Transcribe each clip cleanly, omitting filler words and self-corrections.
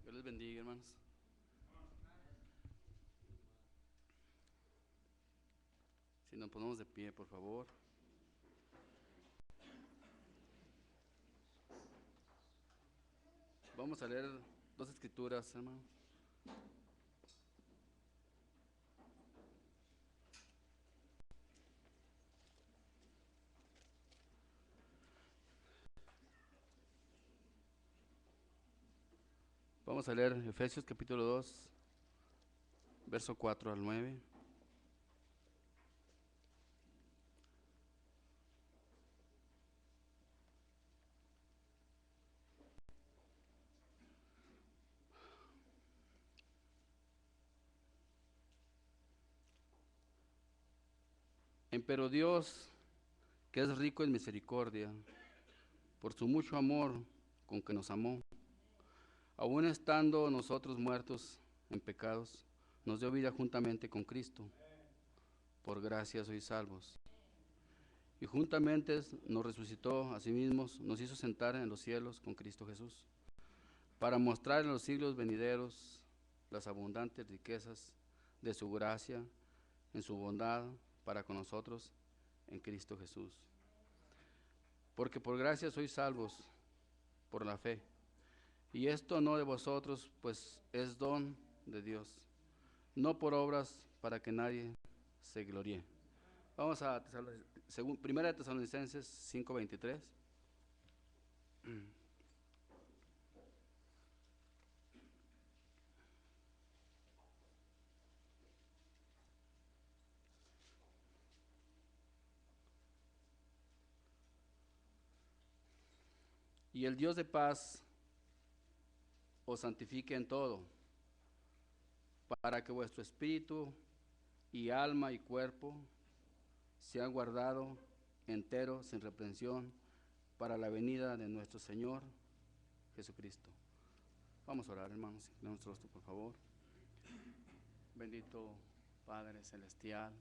Dios les bendiga, hermanos. Si nos ponemos de pie, por favor. Vamos a leer dos escrituras, hermanos. Vamos a leer Efesios capítulo 2, verso 4 al 9. Empero Dios, que es rico en misericordia, por su mucho amor con que nos amó, aun estando nosotros muertos en pecados, nos dio vida juntamente con Cristo. Por gracia sois salvos. Y juntamente nos resucitó a sí mismos, nos hizo sentar en los cielos con Cristo Jesús, para mostrar en los siglos venideros las abundantes riquezas de su gracia en su bondad para con nosotros en Cristo Jesús. Porque por gracia sois salvos por la fe. Y esto no de vosotros, pues es don de Dios, no por obras para que nadie se gloríe. Vamos a Primera de Tesalonicenses 5:23. Y el Dios de paz os santifique en todo, para que vuestro espíritu y alma y cuerpo sea guardado entero, sin reprensión, para la venida de nuestro Señor Jesucristo. Vamos a orar, hermanos, nuestro rostro, por favor. Bendito Padre Celestial,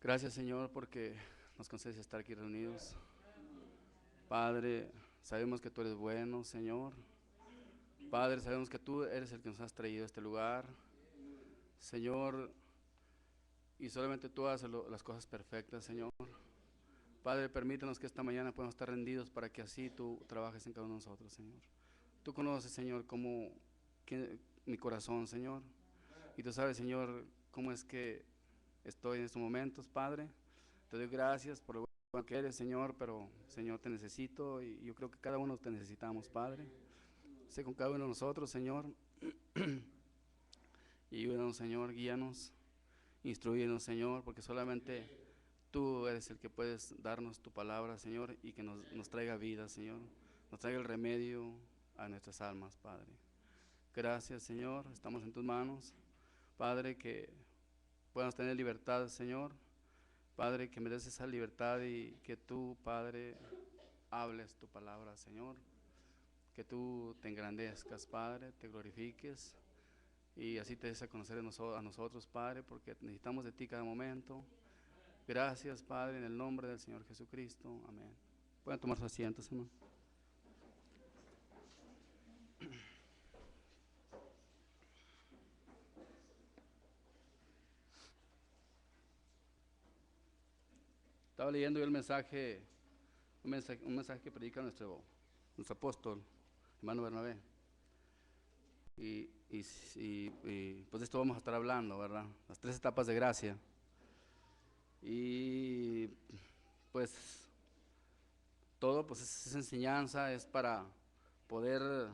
gracias, Señor, porque nos concedes estar aquí reunidos. Padre, sabemos que tú eres bueno, Señor. Padre, sabemos que tú eres el que nos has traído a este lugar, Señor, y solamente tú haces las cosas perfectas, Señor. Padre, permítanos que esta mañana podamos estar rendidos para que así tú trabajes en cada uno de nosotros, Señor. Tú conoces, Señor, mi corazón, Señor, y tú sabes, Señor, cómo es que estoy en estos momentos, Padre. Te doy gracias por lo bueno que eres, Señor, pero, Señor, te necesito y yo creo que cada uno te necesitamos, Padre. Sé con cada uno de nosotros, Señor, y ayúdanos, Señor, guíanos, instrúyenos, Señor, porque solamente tú eres el que puedes darnos tu palabra, Señor, y que nos traiga vida, Señor, nos traiga el remedio a nuestras almas, Padre. Gracias, Señor, estamos en tus manos, Padre, que podamos tener libertad, Señor, Padre, que me des esa libertad y que tú, Padre, hables tu palabra, Señor, que tú te engrandezcas, Padre, te glorifiques y así te des a conocer a nosotros, Padre, porque necesitamos de ti cada momento. Gracias, Padre, en el nombre del Señor Jesucristo. Amén. Pueden tomar sus asientos, hermano. Estaba leyendo yo el mensaje, un mensaje que predica nuestro apóstol, hermano Bernabé. Y pues de esto vamos a estar hablando, ¿verdad? Las 3 etapas de gracia. Y pues todo, pues esa enseñanza es para poder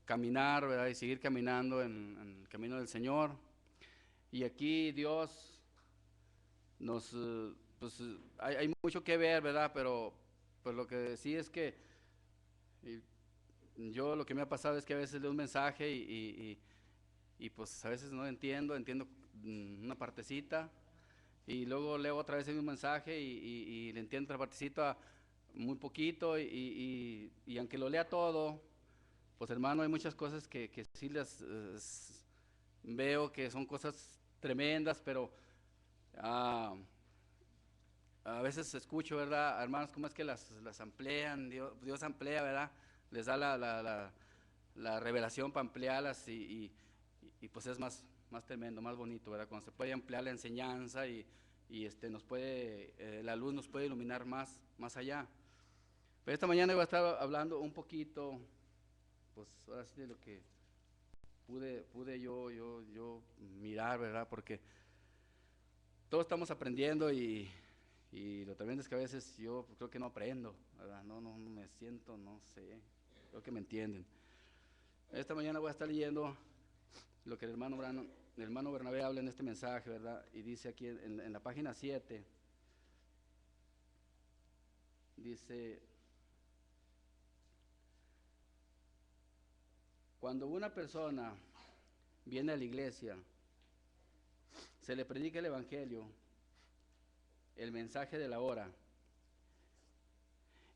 caminar, ¿verdad? Y seguir caminando en el camino del Señor. Y aquí Dios nos, pues hay mucho que ver, ¿verdad? Pero pues lo que sí es que yo lo que me ha pasado es que a veces leo un mensaje y pues a veces no entiendo una partecita y luego leo otra vez el mismo mensaje y le entiendo otra partecita muy poquito y aunque lo lea todo, pues hermano, hay muchas cosas que sí las veo que son cosas tremendas, pero a veces escucho, ¿verdad? Hermanos, cómo es que las amplían, Dios amplía, ¿verdad? Les da la revelación para ampliarlas y pues es más tremendo, más bonito, ¿verdad? Cuando se puede ampliar la enseñanza y nos puede, la luz nos puede iluminar más allá. Pero esta mañana voy a estar hablando un poquito, pues ahora sí de lo que pude yo mirar, ¿verdad? Porque todos estamos aprendiendo y lo tremendo es que a veces yo creo que no aprendo, ¿verdad? No me siento, no sé, creo que me entienden. Esta mañana voy a estar leyendo lo que el hermano Bernabé habla en este mensaje, ¿verdad? Y dice aquí en la página 7, dice: cuando una persona viene a la iglesia, se le predica el evangelio, el mensaje de la hora,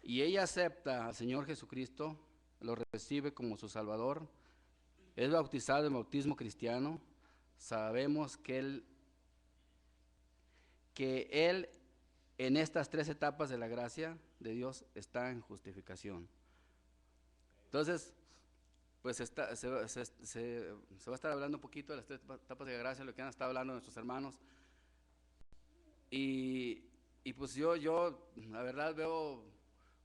y ella acepta al Señor Jesucristo, lo recibe como su Salvador, es bautizado en bautismo cristiano, sabemos que él en estas 3 etapas de la gracia de Dios está en justificación. Entonces, pues se va a estar hablando un poquito de las 3 etapas de la gracia, lo que han estado hablando nuestros hermanos. Y pues yo la verdad veo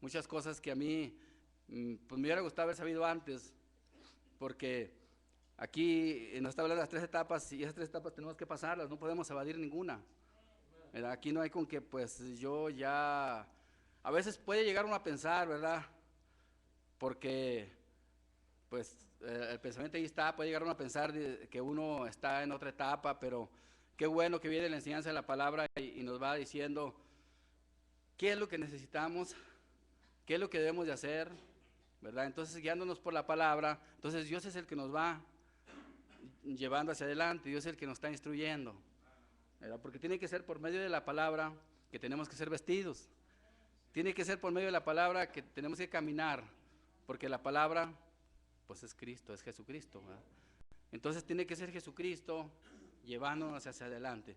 muchas cosas que a mí pues me hubiera gustado haber sabido antes, porque aquí nos está hablando de las 3 etapas y esas 3 etapas tenemos que pasarlas, no podemos evadir ninguna, ¿verdad? Aquí no hay con que pues yo ya, a veces puede llegar uno a pensar, ¿verdad? Porque pues el pensamiento ahí está, puede llegar uno a pensar que uno está en otra etapa, pero qué bueno que viene la enseñanza de la palabra y nos va diciendo qué es lo que necesitamos, qué es lo que debemos de hacer, ¿verdad? Entonces, guiándonos por la palabra, entonces Dios es el que nos va llevando hacia adelante, Dios es el que nos está instruyendo, ¿verdad? Porque tiene que ser por medio de la palabra que tenemos que ser vestidos, tiene que ser por medio de la palabra que tenemos que caminar, porque la palabra pues es Cristo, es Jesucristo, ¿verdad? Entonces tiene que ser Jesucristo llevándonos hacia adelante.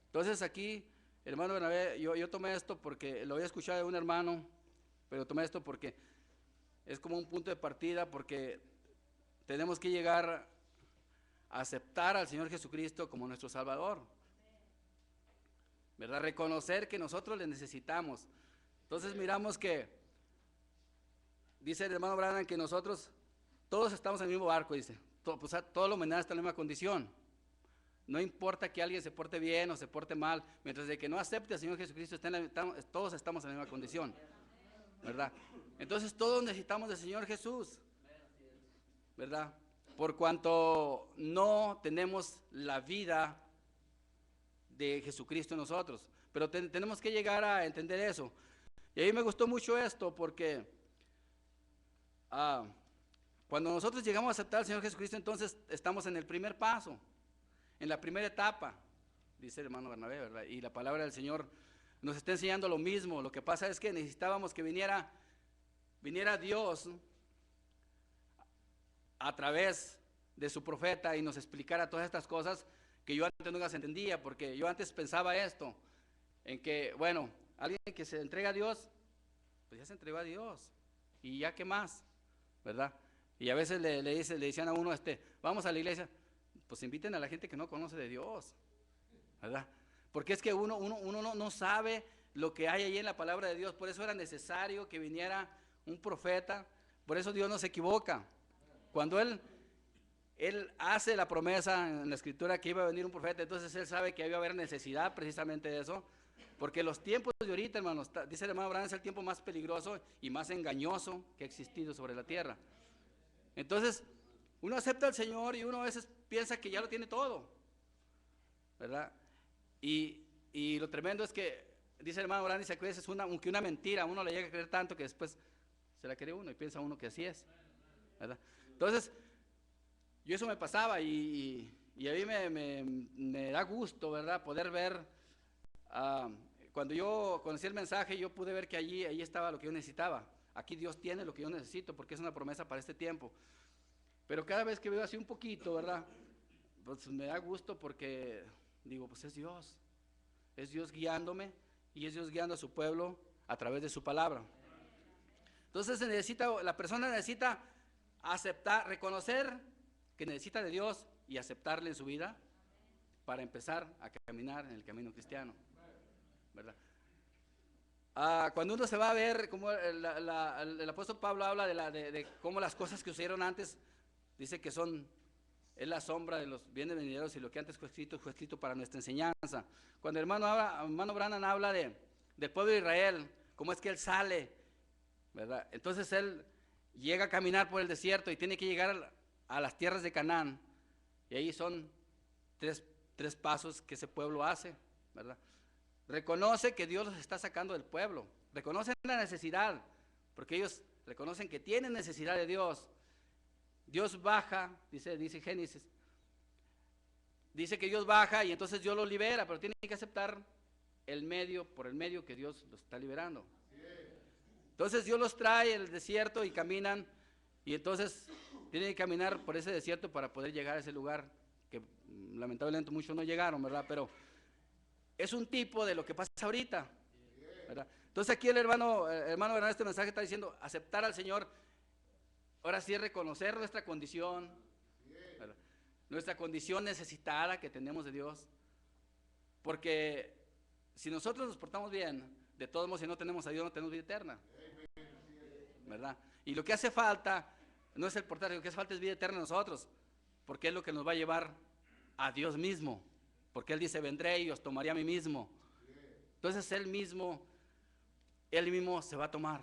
Entonces aquí, hermano Bernabé, yo tomé esto porque lo había escuchado de un hermano, pero tomé esto porque es como un punto de partida, porque tenemos que llegar a aceptar al Señor Jesucristo como nuestro Salvador, ¿verdad? Reconocer que nosotros le necesitamos. Entonces miramos que, dice el hermano Branham, que nosotros todos estamos en el mismo barco, dice, toda la humanidad está en la misma condición. No importa que alguien se porte bien o se porte mal, mientras de que no acepte al Señor Jesucristo, todos estamos en la misma condición, ¿verdad? Entonces todos necesitamos del Señor Jesús, ¿verdad? Por cuanto no tenemos la vida de Jesucristo en nosotros, pero tenemos que llegar a entender eso. Y a mí me gustó mucho esto porque cuando nosotros llegamos a aceptar al Señor Jesucristo, entonces estamos en el primer paso, en la primera etapa, dice el hermano Bernabé, ¿verdad? Y la palabra del Señor nos está enseñando lo mismo. Lo que pasa es que necesitábamos que viniera Dios a través de su profeta y nos explicara todas estas cosas que yo antes no las entendía, porque yo antes pensaba esto, en que, bueno, alguien que se entrega a Dios, pues ya se entregó a Dios, y ya qué más, ¿verdad? Y a veces le decían a uno, vamos a la iglesia, pues inviten a la gente que no conoce de Dios, ¿verdad? Porque es que uno no sabe lo que hay ahí en la palabra de Dios. Por eso era necesario que viniera un profeta. Por eso Dios no se equivoca. Cuando Él hace la promesa en la escritura que iba a venir un profeta, entonces Él sabe que iba a haber necesidad precisamente de eso. Porque los tiempos de ahorita, hermanos, dice el hermano Abraham, es el tiempo más peligroso y más engañoso que ha existido sobre la tierra. Entonces, uno acepta al Señor y uno a veces piensa que ya lo tiene todo, ¿verdad? Y lo tremendo es que, dice el hermano Abraham, dice que es aunque una mentira, uno le llega a creer tanto que después se la cree uno y piensa uno que así es, ¿verdad? Entonces, yo eso me pasaba y a mí me da gusto, ¿verdad? Poder ver, cuando yo conocí el mensaje, yo pude ver que ahí estaba lo que yo necesitaba. Aquí Dios tiene lo que yo necesito porque es una promesa para este tiempo. Pero cada vez que veo así un poquito, ¿verdad? Pues me da gusto porque digo, pues es Dios guiándome y es Dios guiando a su pueblo a través de su palabra. Entonces la persona necesita aceptar, reconocer que necesita de Dios y aceptarle en su vida para empezar a caminar en el camino cristiano, ¿verdad? Cuando uno se va a ver, como el apóstol Pablo habla de cómo las cosas que sucedieron antes, dice que es la sombra de los bienes venideros y lo que antes fue escrito para nuestra enseñanza. Cuando el hermano Branham habla del pueblo de Israel, cómo es que él sale, ¿verdad? Entonces él llega a caminar por el desierto y tiene que llegar a las tierras de Canaán, y ahí son tres pasos que ese pueblo hace, ¿verdad? Reconoce que Dios los está sacando del pueblo, reconocen la necesidad, porque ellos reconocen que tienen necesidad de Dios. Dios baja, dice Génesis, dice que Dios baja y entonces Dios los libera, pero tienen que aceptar por el medio que Dios los está liberando. Entonces Dios los trae al desierto y caminan, y entonces tienen que caminar por ese desierto para poder llegar a ese lugar que lamentablemente muchos no llegaron, ¿verdad? Pero es un tipo de lo que pasa ahorita, ¿verdad? Entonces aquí el hermano Bernardo, este mensaje está diciendo, aceptar al Señor, ahora sí es reconocer nuestra condición, ¿verdad? Nuestra condición necesitada que tenemos de Dios, porque si nosotros nos portamos bien, de todos modos si no tenemos a Dios no tenemos vida eterna, ¿verdad? Y lo que hace falta no es el portar, lo que hace falta es vida eterna en nosotros, porque es lo que nos va a llevar a Dios mismo, porque Él dice, vendré y os tomaré a mí mismo. Entonces Él mismo se va a tomar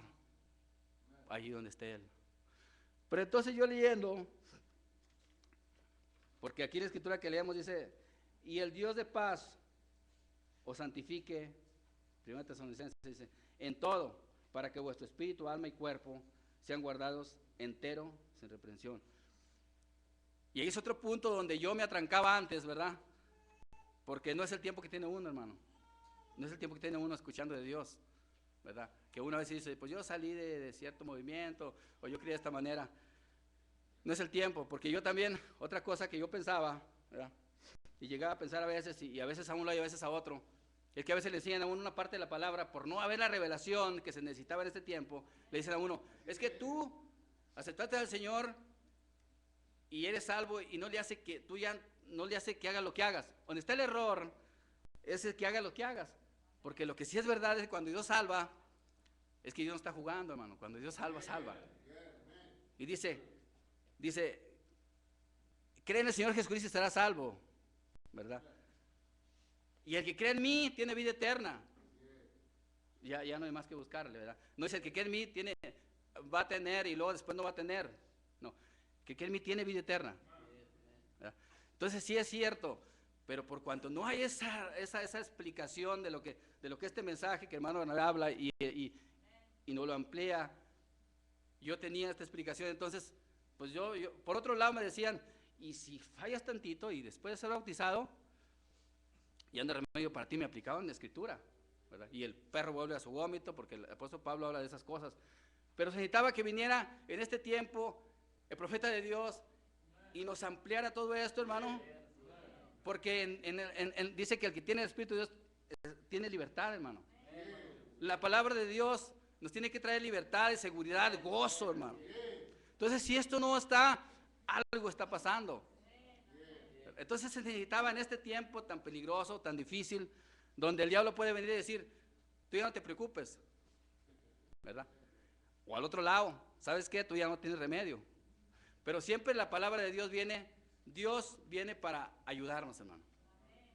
allí donde esté Él. Pero entonces yo leyendo, porque aquí la escritura que leemos dice, y el Dios de paz os santifique, 1 Tesalonicenses dice, en todo, para que vuestro espíritu, alma y cuerpo sean guardados entero, sin reprensión. Y ahí es otro punto donde yo me atrancaba antes, ¿verdad? Porque no es el tiempo que tiene uno, hermano. No es el tiempo que tiene uno escuchando de Dios, ¿verdad? Que una vez dice, pues yo salí de cierto movimiento, o yo creí de esta manera. No es el tiempo, porque yo también, otra cosa que yo pensaba, ¿verdad? Y llegaba a pensar a veces, y a veces a un lado y a veces a otro, es que a veces le enseñan a uno una parte de la palabra, por no haber la revelación que se necesitaba en este tiempo, le dicen a uno, es que tú aceptaste al Señor y eres salvo y no le hace que haga lo que hagas. Donde está el error es el que haga lo que hagas, porque lo que sí es verdad es que cuando Dios salva, es que Dios no está jugando, hermano. Cuando Dios salva, salva. Y dice, cree en el Señor Jesucristo y serás salvo. ¿verdad? Y el que cree en mí tiene vida eterna. Ya no hay más que buscarle, ¿verdad? No es el que cree en mí va a tener y luego después no va a tener. No, el que cree en mí tiene vida eterna, ¿verdad? Entonces sí es cierto, pero por cuanto no hay esa explicación de lo que este mensaje que hermano Bernabé habla y no lo amplía, yo tenía esta explicación. Entonces, pues yo, por otro lado me decían, y si fallas tantito y después de ser bautizado, ya no hay remedio para ti, me aplicaban la escritura, ¿verdad? Y el perro vuelve a su vómito, porque el apóstol Pablo habla de esas cosas. Pero se necesitaba que viniera en este tiempo el profeta de Dios y nos ampliara todo esto, hermano, porque dice que el que tiene el Espíritu de Dios tiene libertad, hermano. La palabra de Dios nos tiene que traer libertad, seguridad, gozo, hermano. Entonces, si esto no está, algo está pasando. Entonces se necesitaba en este tiempo tan peligroso, tan difícil, donde el diablo puede venir y decir, tú ya no te preocupes, ¿verdad? O al otro lado, ¿sabes qué? Tú ya no tienes remedio. Pero siempre la palabra de Dios viene para ayudarnos, hermano.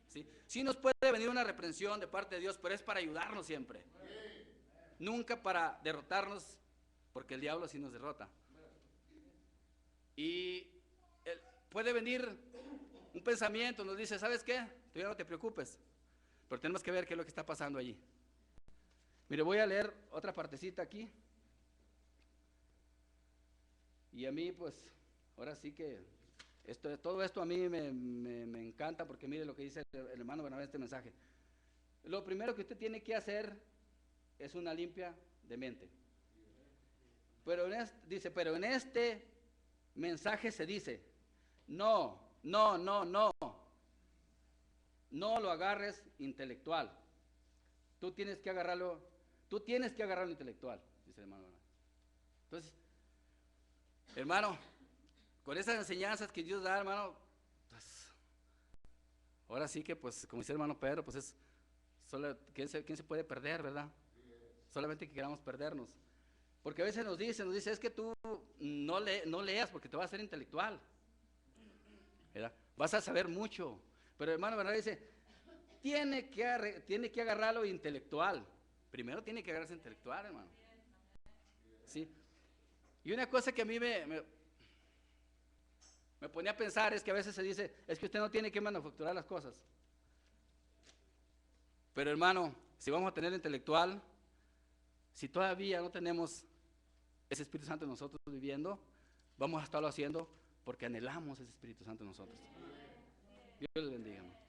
¿Sí? Sí nos puede venir una reprensión de parte de Dios, pero es para ayudarnos siempre. Nunca para derrotarnos, porque el diablo sí nos derrota. Y puede venir un pensamiento, nos dice, ¿sabes qué? Tú ya no te preocupes, pero tenemos que ver qué es lo que está pasando allí. Mire, voy a leer otra partecita aquí. Y a mí, pues, ahora sí que todo esto a mí me encanta, porque mire lo que dice el hermano Bernabé en este mensaje. Lo primero que usted tiene que hacer es una limpia de mente. Pero en este mensaje se dice, no lo agarres intelectual. Tú tienes que agarrarlo intelectual, dice el hermano. Entonces, hermano, con esas enseñanzas que Dios da, hermano, pues, ahora sí que, pues, como dice el hermano Pedro, pues es solo, ¿quién se puede perder, verdad? Solamente que queramos perdernos. Porque a veces nos dice, es que tú no leas porque te vas a hacer intelectual, ¿verdad? Vas a saber mucho. Pero hermano Bernabé dice, tiene que agarrarlo intelectual. Primero tiene que agarrarse intelectual, hermano. ¿Sí? Y una cosa que a mí me ponía a pensar es que a veces se dice, es que usted no tiene que manufacturar las cosas. Pero hermano, si vamos a tener intelectual, si todavía no tenemos ese Espíritu Santo en nosotros viviendo, vamos a estarlo haciendo porque anhelamos ese Espíritu Santo en nosotros. Dios les bendiga, hermano.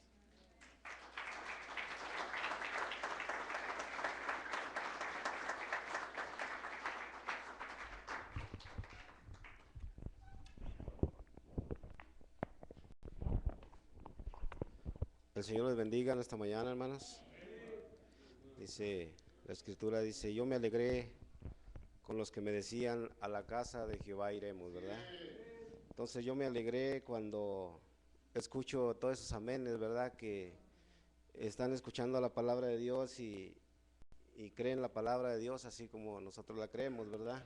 El Señor les bendiga en esta mañana, hermanos. Dice, la Escritura dice, yo me alegré con los que me decían, a la casa de Jehová iremos, ¿verdad? Entonces yo me alegré cuando escucho todos esos amenes, ¿verdad? Que están escuchando la palabra de Dios y creen la palabra de Dios así como nosotros la creemos, ¿verdad?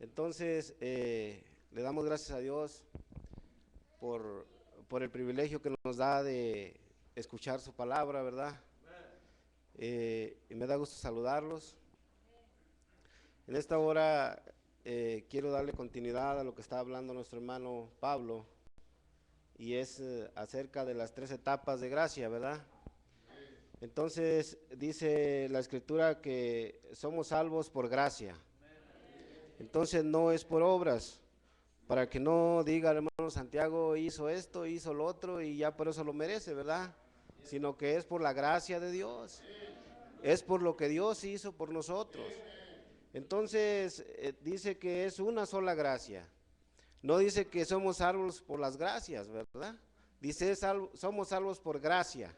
Entonces, le damos gracias a Dios por el privilegio que nos da de escuchar su palabra, ¿verdad? Y me da gusto saludarlos. En esta hora quiero darle continuidad a lo que está hablando nuestro hermano Pablo, y es acerca de las 3 etapas de gracia, ¿verdad? Entonces dice la Escritura que somos salvos por gracia. Entonces no es por obras, para que no diga el hermano Santiago hizo esto, hizo lo otro y ya por eso lo merece, ¿verdad? Sino que es por la gracia de Dios, es por lo que Dios hizo por nosotros. Entonces dice que es una sola gracia, no dice que somos salvos por las gracias, ¿verdad? Dice somos salvos por gracia,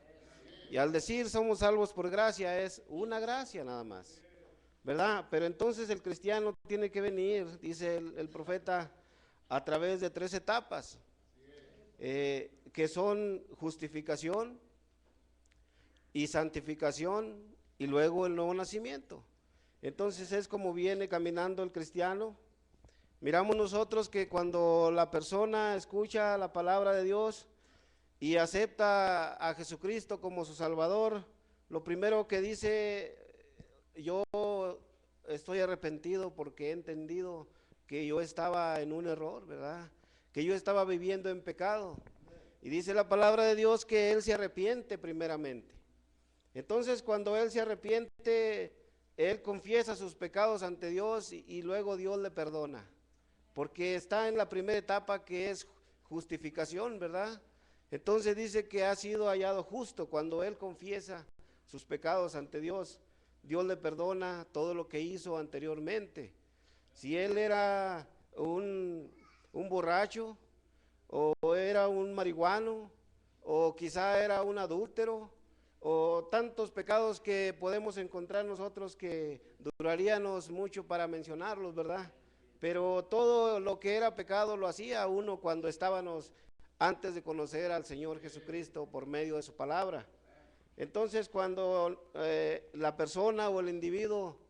y al decir somos salvos por gracia es una gracia nada más, ¿verdad? Pero entonces el cristiano tiene que venir, dice el profeta, a través de 3 etapas, que son justificación y santificación y luego el nuevo nacimiento. Entonces es como viene caminando el cristiano. Miramos nosotros que cuando la persona escucha la palabra de Dios, y acepta a Jesucristo como su Salvador, lo primero que dice: yo estoy arrepentido porque he entendido que yo estaba en un error, ¿verdad? Que yo estaba viviendo en pecado. Y dice la palabra de Dios que él se arrepiente primeramente. Entonces, cuando él se arrepiente, él confiesa sus pecados ante Dios y luego Dios le perdona, porque está en la primera etapa, que es justificación, ¿verdad? Entonces dice que ha sido hallado justo cuando él confiesa sus pecados ante Dios. Dios le perdona todo lo que hizo anteriormente. Si él era un borracho, o era un marihuano, o quizá era un adúltero, o tantos pecados que podemos encontrar nosotros que duraríamos mucho para mencionarlos, ¿verdad? Pero todo lo que era pecado lo hacía uno cuando estábamos antes de conocer al Señor Jesucristo por medio de su palabra. Entonces, cuando la persona o el individuo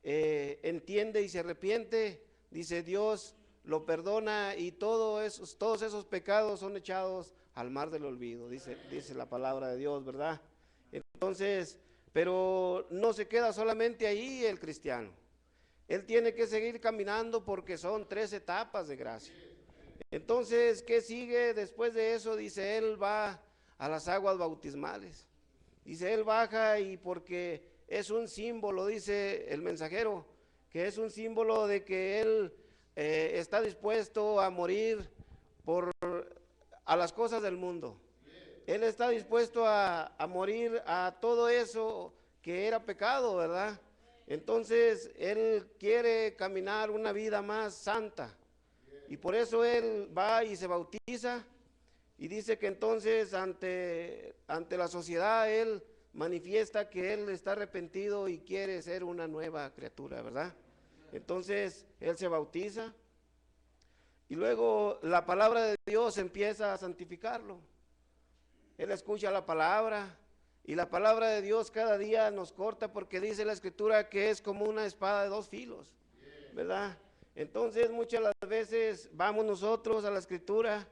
entiende y se arrepiente, dice, Dios lo perdona y todos esos pecados son echados al mar del olvido, dice la palabra de Dios, ¿verdad? Entonces, pero no se queda solamente ahí el cristiano. Él tiene que seguir caminando porque son 3 etapas de gracia. Entonces, ¿qué sigue después de eso? Dice, él va a las aguas bautismales. Dice, él baja, y porque es un símbolo, dice el mensajero, que es un símbolo de que él está dispuesto a morir a las cosas del mundo. Él está dispuesto a morir a todo eso que era pecado, ¿verdad? Entonces, él quiere caminar una vida más santa, y por eso él va y se bautiza, y dice que entonces ante la sociedad él manifiesta que él está arrepentido y quiere ser una nueva criatura, ¿verdad? Entonces, él se bautiza, y luego la palabra de Dios empieza a santificarlo. Él escucha la palabra, y la palabra de Dios cada día nos corta, porque dice la Escritura que es como una espada de 2 filos, ¿verdad? Entonces, muchas las veces vamos nosotros a la Escritura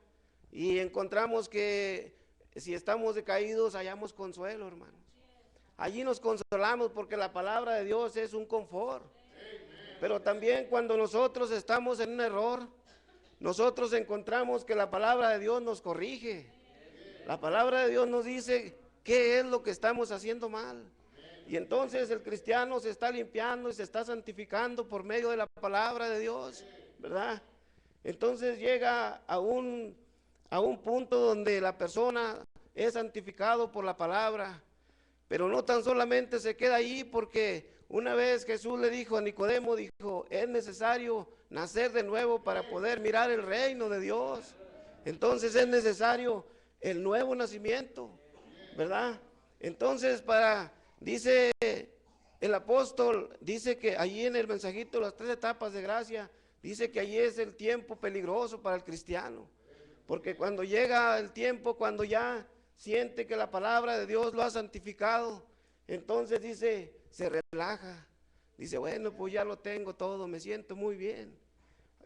y encontramos que si estamos decaídos, hallamos consuelo, hermanos. Allí nos consolamos porque la palabra de Dios es un confort. Pero también cuando nosotros estamos en un error, nosotros encontramos que la palabra de Dios nos corrige. La palabra de Dios nos dice qué es lo que estamos haciendo mal. Y entonces el cristiano se está limpiando y se está santificando por medio de la palabra de Dios, ¿verdad? Entonces llega a un punto donde la persona es santificado por la palabra, pero no tan solamente se queda ahí, porque una vez Jesús le dijo a Nicodemo, dijo, es necesario nacer de nuevo para poder mirar el reino de Dios. Entonces es necesario el nuevo nacimiento, ¿verdad? Entonces dice el apóstol, dice que allí en el mensajito, las 3 etapas de gracia, dice que allí es el tiempo peligroso para el cristiano, porque cuando llega el tiempo, cuando ya siente que la palabra de Dios lo ha santificado, entonces dice, se relaja, dice, bueno, pues ya lo tengo todo, me siento muy bien.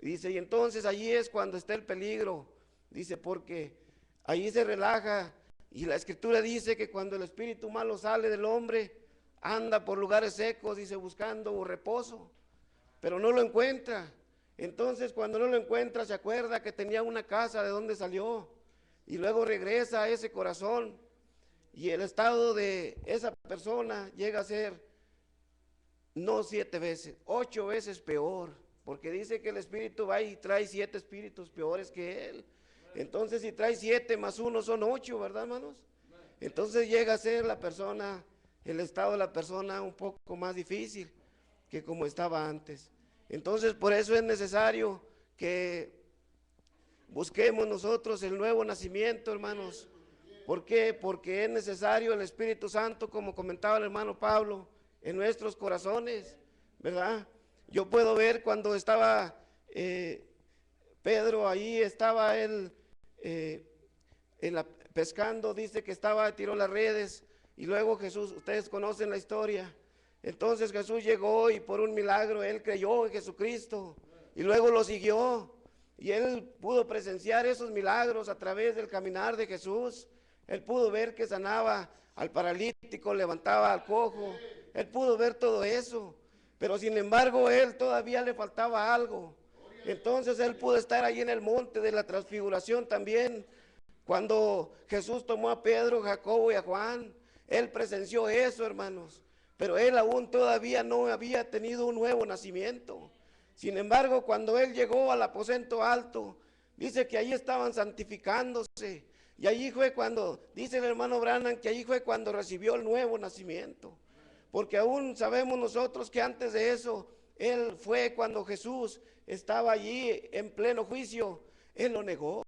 Dice, y entonces allí es cuando está el peligro, dice, porque allí se relaja, y la Escritura dice que cuando el espíritu malo sale del hombre, anda por lugares secos, dice, buscando reposo, pero no lo encuentra. Entonces, cuando no lo encuentra, se acuerda que tenía una casa de donde salió, y luego regresa a ese corazón, y el estado de esa persona llega a ser no 7 veces, 8 veces peor, porque dice que el espíritu va y trae 7 espíritus peores que él. Entonces, si trae 7 más 1 son 8, ¿verdad, hermanos? Entonces llega a ser el estado de la persona un poco más difícil que como estaba antes. Entonces, por eso es necesario que busquemos nosotros el nuevo nacimiento, hermanos. ¿Por qué? Porque es necesario el Espíritu Santo, como comentaba el hermano Pablo, en nuestros corazones, ¿verdad? Yo puedo ver cuando estaba Pedro, ahí estaba él pescando, dice que tiró las redes, y luego Jesús, ustedes conocen la historia. Entonces Jesús llegó y por un milagro él creyó en Jesucristo y luego lo siguió. Y él pudo presenciar esos milagros a través del caminar de Jesús. Él pudo ver que sanaba al paralítico, levantaba al cojo. Él pudo ver todo eso. Pero sin embargo, él todavía le faltaba algo. Entonces él pudo estar ahí en el monte de la transfiguración también. Cuando Jesús tomó a Pedro, Jacobo y a Juan, él presenció eso, hermanos. Pero él aún todavía no había tenido un nuevo nacimiento. Sin embargo, cuando él llegó al aposento alto, dice que allí estaban santificándose. Y allí fue cuando, dice el hermano Branham, que allí fue cuando recibió el nuevo nacimiento. Porque aún sabemos nosotros que antes de eso, él fue cuando Jesús estaba allí en pleno juicio, él lo negó.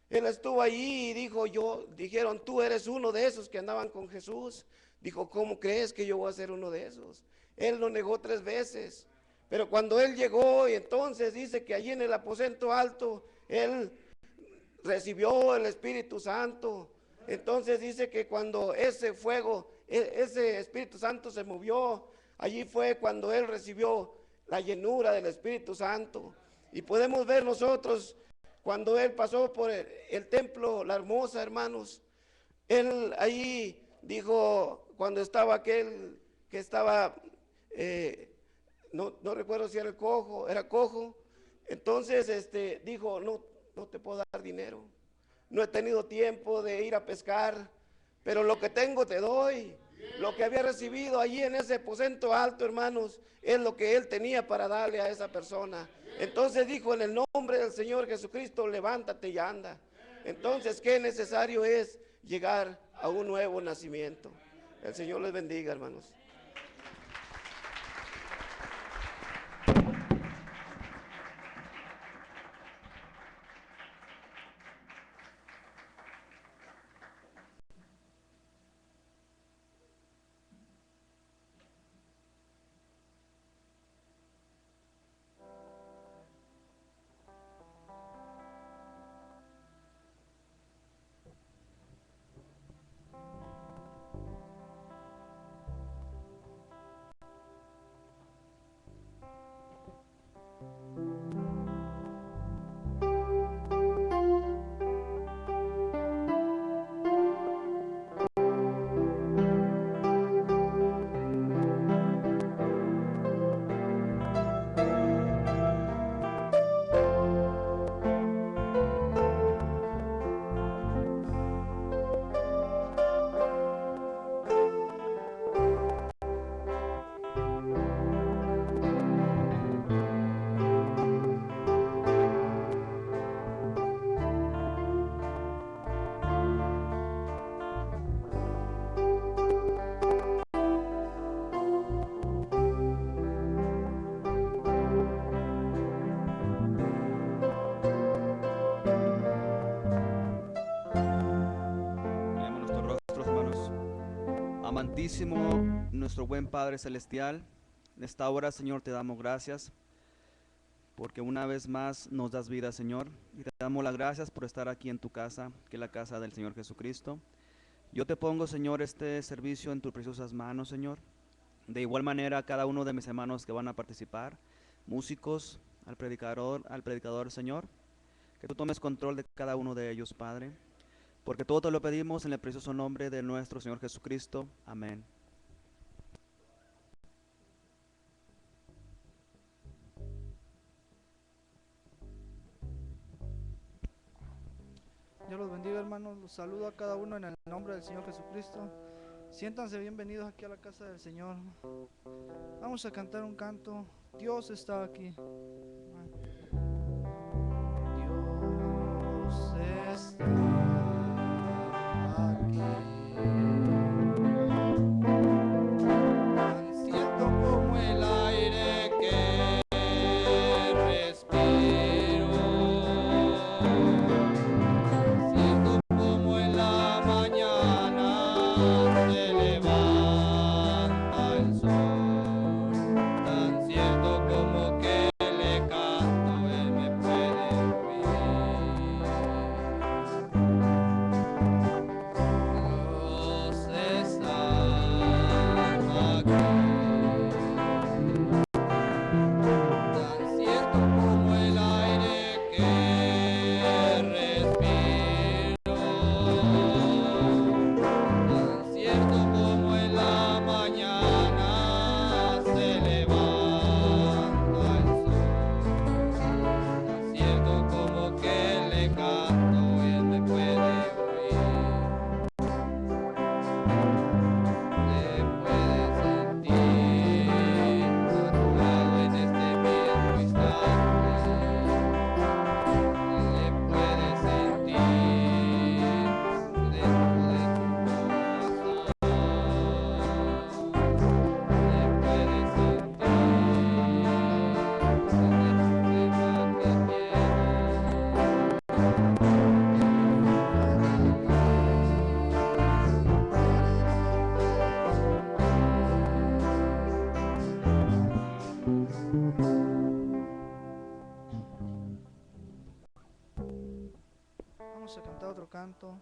Él estuvo allí y dijeron, tú eres uno de esos que andaban con Jesús. Dijo, ¿cómo crees que yo voy a ser uno de esos? Él lo negó 3 veces. Pero cuando él llegó, y entonces dice que allí en el aposento alto, él recibió el Espíritu Santo. Entonces dice que cuando ese fuego, ese Espíritu Santo se movió, allí fue cuando él recibió la llenura del Espíritu Santo. Y podemos ver nosotros, cuando él pasó por el templo, la hermosa, hermanos, él allí dijo, cuando estaba aquel que estaba, no recuerdo si era cojo, entonces dijo, no te puedo dar dinero, no he tenido tiempo de ir a pescar, pero lo que tengo te doy. Lo que había recibido allí en ese aposento alto, hermanos, es lo que él tenía para darle a esa persona. Entonces dijo, en el nombre del Señor Jesucristo, levántate y anda. Entonces, qué necesario es llegar a un nuevo nacimiento. El Señor les bendiga, hermanos. Amantísimo, nuestro buen Padre Celestial, en esta hora, Señor, te damos gracias porque una vez más nos das vida, Señor, y te damos las gracias por estar aquí en tu casa, que es la casa del Señor Jesucristo. Yo te pongo, Señor, este servicio en tus preciosas manos, Señor. De igual manera, a cada uno de mis hermanos que van a participar, músicos, al predicador, Señor, que tú tomes control de cada uno de ellos, Padre. Porque todo te lo pedimos en el precioso nombre de nuestro Señor Jesucristo. Amén. Dios los bendiga, hermanos. Los saludo a cada uno en el nombre del Señor Jesucristo. Siéntanse bienvenidos aquí a la casa del Señor. Vamos a cantar un canto. Dios está aquí. Dios está aquí. Tan cierto como el aire que respiro, cierto como en la mañana se levanta el sol, tan cierto como que el otro canto.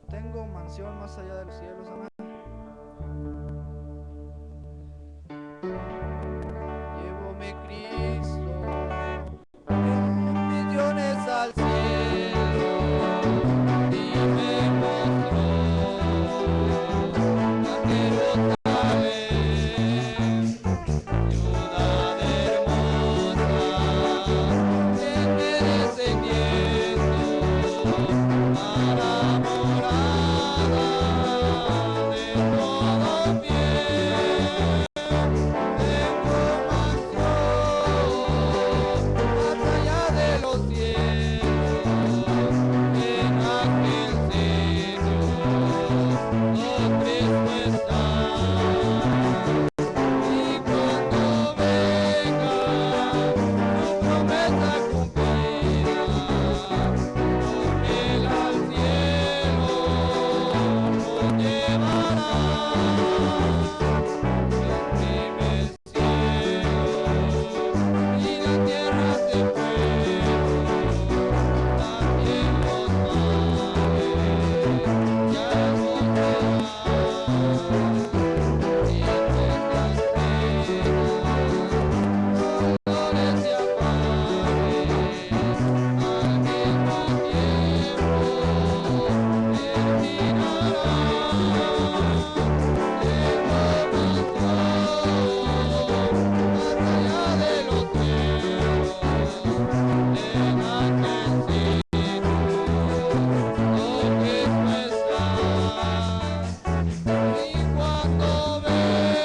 Tengo mansión más allá de los cielos, amén. Llévame Cristo, bendiciones al cielo, y me mostró a Jerusalén, ciudad hermosa, en merecimiento para morada de todo fiel. Tengo mansión más allá de los cielos, en aquel sitio, oh Cristo está. Y cuando venga su promesa cumplida, con él al cielo nos llevará. Sublime cielo y la tierra se fueron, también los mares ya gozaban. Y nuestras penas, dolores y afanes, al mismo tiempo terminarán. Tengo mansión más allá de los cielos, en aquel sitio, oh Cristo está. Y cuando venga su promesa cumplida, con él al cielo nos llevará. Cielo nuevo, una tierra excelente, calles de oro, mar de cristal, preciosa piedra, muy resplandeciente, en esa hermosa y bella ciudad. Tengo mansión más allá de los cielos, en aquel sitio, oh Cristo está. Y cuando venga su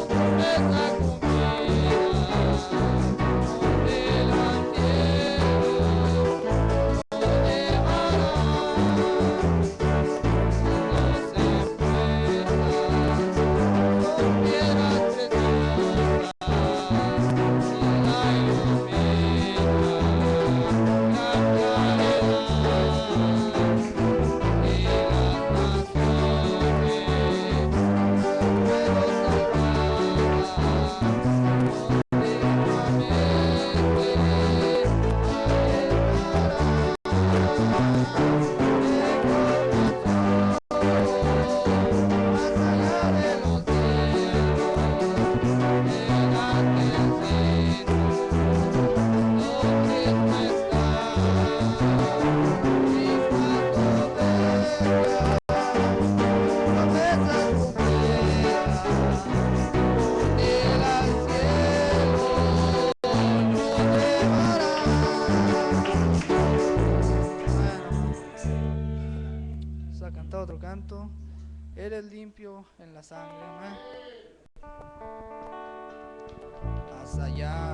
promesa cumplida, con él al cielo nos llevará. Las empresas son piedras preciosas, la ilumina la claridad, y las naciones luego salvadas continuamente más allá de los cielos, en aquel sitio, oh Cristo está. Y cuando venga promesa cumplida, con él al cielo nos llevará. Vamos a cantar otro canto. Eres limpio en la sangre, amén. Más allá